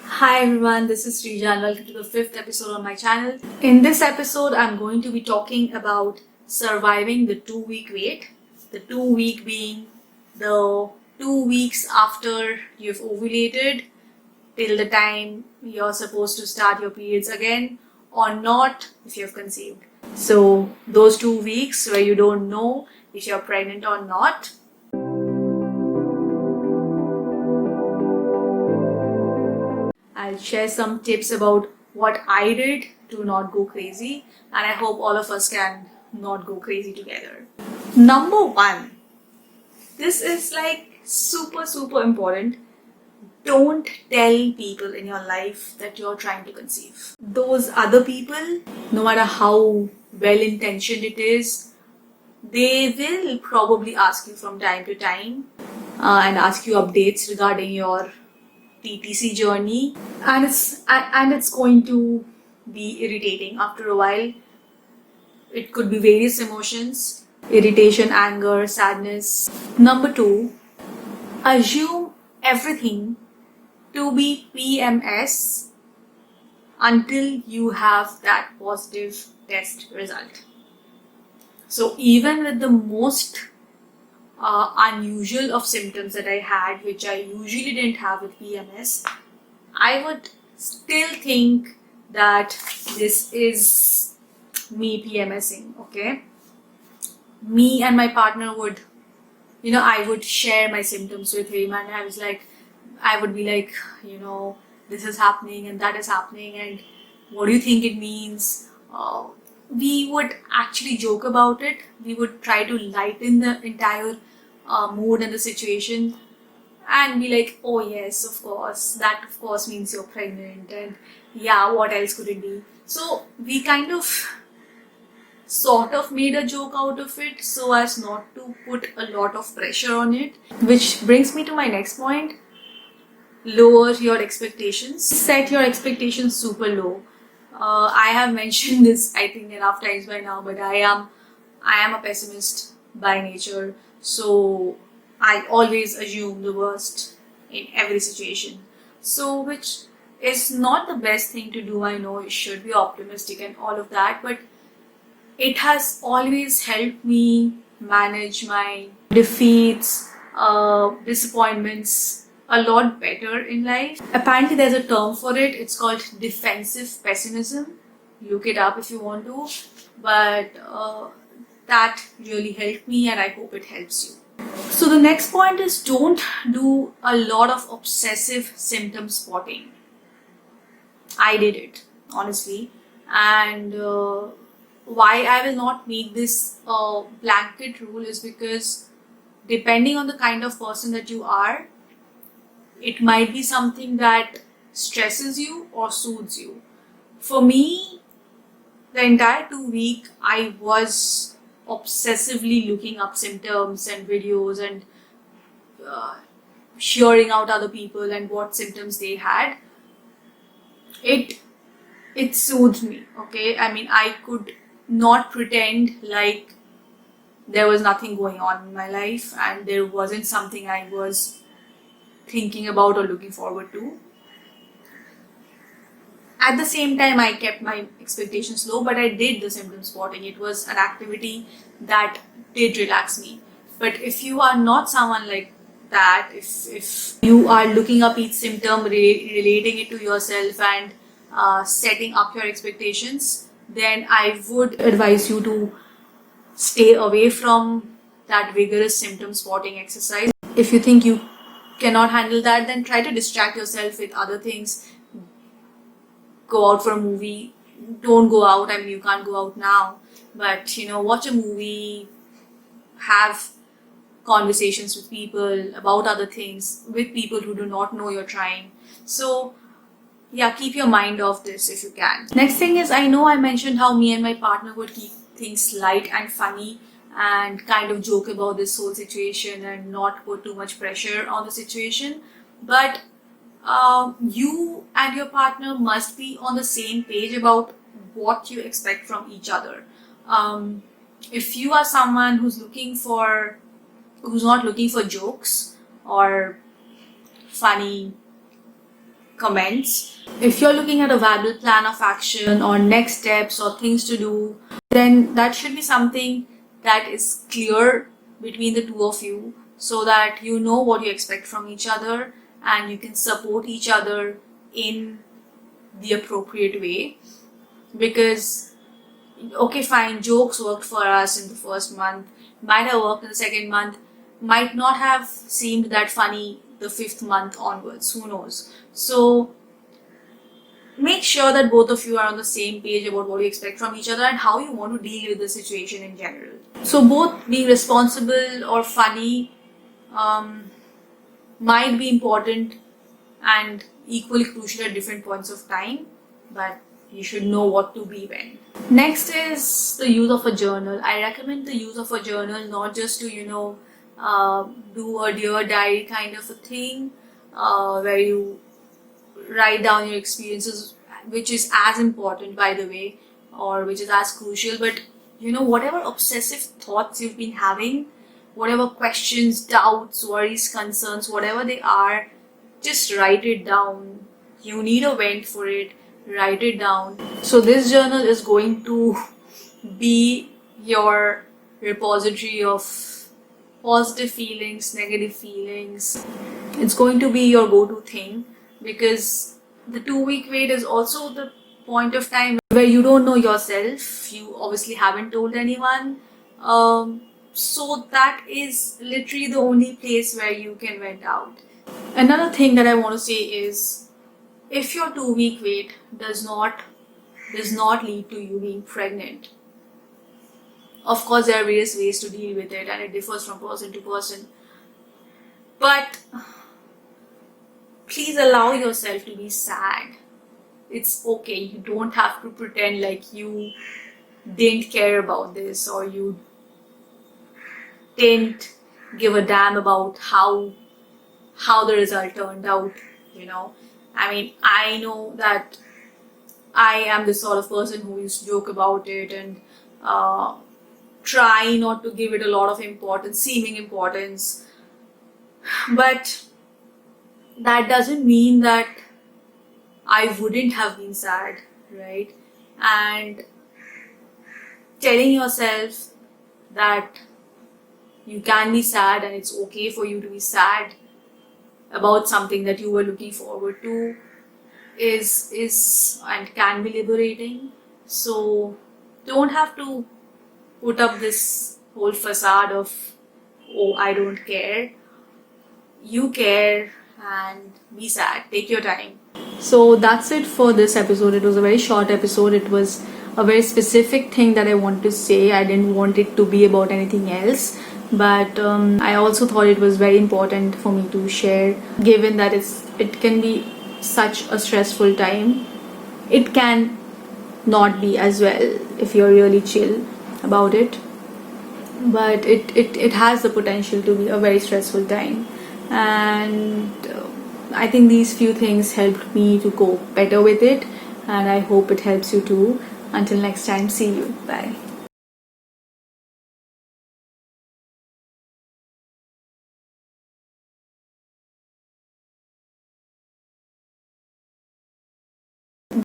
Hi everyone, this is Srija and welcome to the 5th episode on my channel. In this episode, I'm going to be talking about surviving the 2-week wait. The 2-week being the 2 weeks after you've ovulated till the time you're supposed to start your periods again or not if you've conceived. So those 2 weeks where you don't know if you're pregnant or not. I'll share some tips about what I did to not go crazy, and I hope all of us can not go crazy together. Number one, this is like super important. Don't tell people in your life that you're trying to conceive. Those other people, no matter how well intentioned it is, they will probably ask you from time to time and ask you updates regarding your TTC journey, and it's going to be irritating after a while. It could be various emotions: irritation, anger, sadness. Number two, assume everything to be PMS until you have that positive test result. So even with the most unusual of symptoms that I had, which I usually didn't have with PMS, I would still think that this is me PMSing, okay? Me and my partner would, I would share my symptoms with him, and I would be like, this is happening and that is happening, and what do you think it means? We would actually joke about it. We would try to lighten the entire mood and the situation and be like, oh yes, of course, that of course means you're pregnant, and yeah, what else could it be? So we kind of sort of made a joke out of it so as not to put a lot of pressure on it, which brings me to my next point. Lower your expectations. Set your expectations super low. I have mentioned this, I think, enough times by now, but I am a pessimist by nature, so I always assume the worst in every situation. So, which is not the best thing to do. I know you should be optimistic and all of that, but it has always helped me manage my defeats, disappointments a lot better in life. Apparently there's a term for it. It's called defensive pessimism. Look it up if you want to. But that really helped me, and I hope it helps you. So the next point is, don't do a lot of obsessive symptom spotting. I did it, honestly. And why I will not make this blanket rule is because depending on the kind of person that you are, it might be something that stresses you or soothes you. For me, the entire 2 week, I was obsessively looking up symptoms and videos and hearing out other people and what symptoms they had. It soothed me, okay? I mean, I could not pretend like there was nothing going on in my life and there wasn't something I was thinking about or looking forward to. At the same time, I kept my expectations low, but I did the symptom spotting. It was an activity that did relax me. But if you are not someone like that, if you are looking up each symptom, relating it to yourself and setting up your expectations, then I would advise you to stay away from that vigorous symptom spotting exercise. If you think you cannot handle that, then try to distract yourself with other things. Go out for a movie. Don't go out. I mean, you can't go out now, but watch a movie, have conversations with people about other things, with people who do not know you're trying. So yeah, keep your mind off this if you can. Next thing is, I know I mentioned how me and my partner would keep things light and funny and kind of joke about this whole situation and not put too much pressure on the situation, but you and your partner must be on the same page about what you expect from each other. If you are someone who's not looking for jokes or funny comments. If you're looking at a viable plan of action or next steps or things to do, then that should be something that is clear between the two of you, so that you know what you expect from each other and you can support each other in the appropriate way. Because okay, fine, jokes worked for us in the first month, might have worked in the second month, might not have seemed that funny the fifth month onwards, who knows. So make sure that both of you are on the same page about what you expect from each other and how you want to deal with the situation in general. So both being responsible or funny might be important and equally crucial at different points of time, but you should know what to be when. Next is the use of a journal. I recommend the use of a journal not just to, do a dear diary kind of a thing, where you write down your experiences, which is as important, by the way, or which is as crucial, but whatever obsessive thoughts you've been having, whatever questions, doubts, worries, concerns, whatever they are, just write it down. You need a vent for it, write it down. So this journal is going to be your repository of positive feelings, negative feelings. It's going to be your go-to thing, because the 2-week wait is also the point of time where you don't know yourself. You obviously haven't told anyone. So that is literally the only place where you can vent out. Another thing that I want to say is, if your 2-week wait does not lead to you being pregnant, of course there are various ways to deal with it and it differs from person to person. But please allow yourself to be sad. It's okay. You don't have to pretend like you didn't care about this or you didn't give a damn about how the result turned out. I mean, I know that I am the sort of person who used to joke about it and try not to give it a lot of seeming importance. But that doesn't mean that I wouldn't have been sad, right? And telling yourself that you can be sad and it's okay for you to be sad about something that you were looking forward to is and can be liberating. So don't have to put up this whole facade of, oh, I don't care. You care, and be sad. Take your time. So that's it for this episode. It was a very short episode. It was a very specific thing that I wanted to say. I didn't want it to be about anything else, but I also thought it was very important for me to share, given that it can be such a stressful time. It can not be as well if you're really chill about it, but it has the potential to be a very stressful time. And I think these few things helped me to cope better with it, and I hope it helps you too. Until next time, see you. Bye.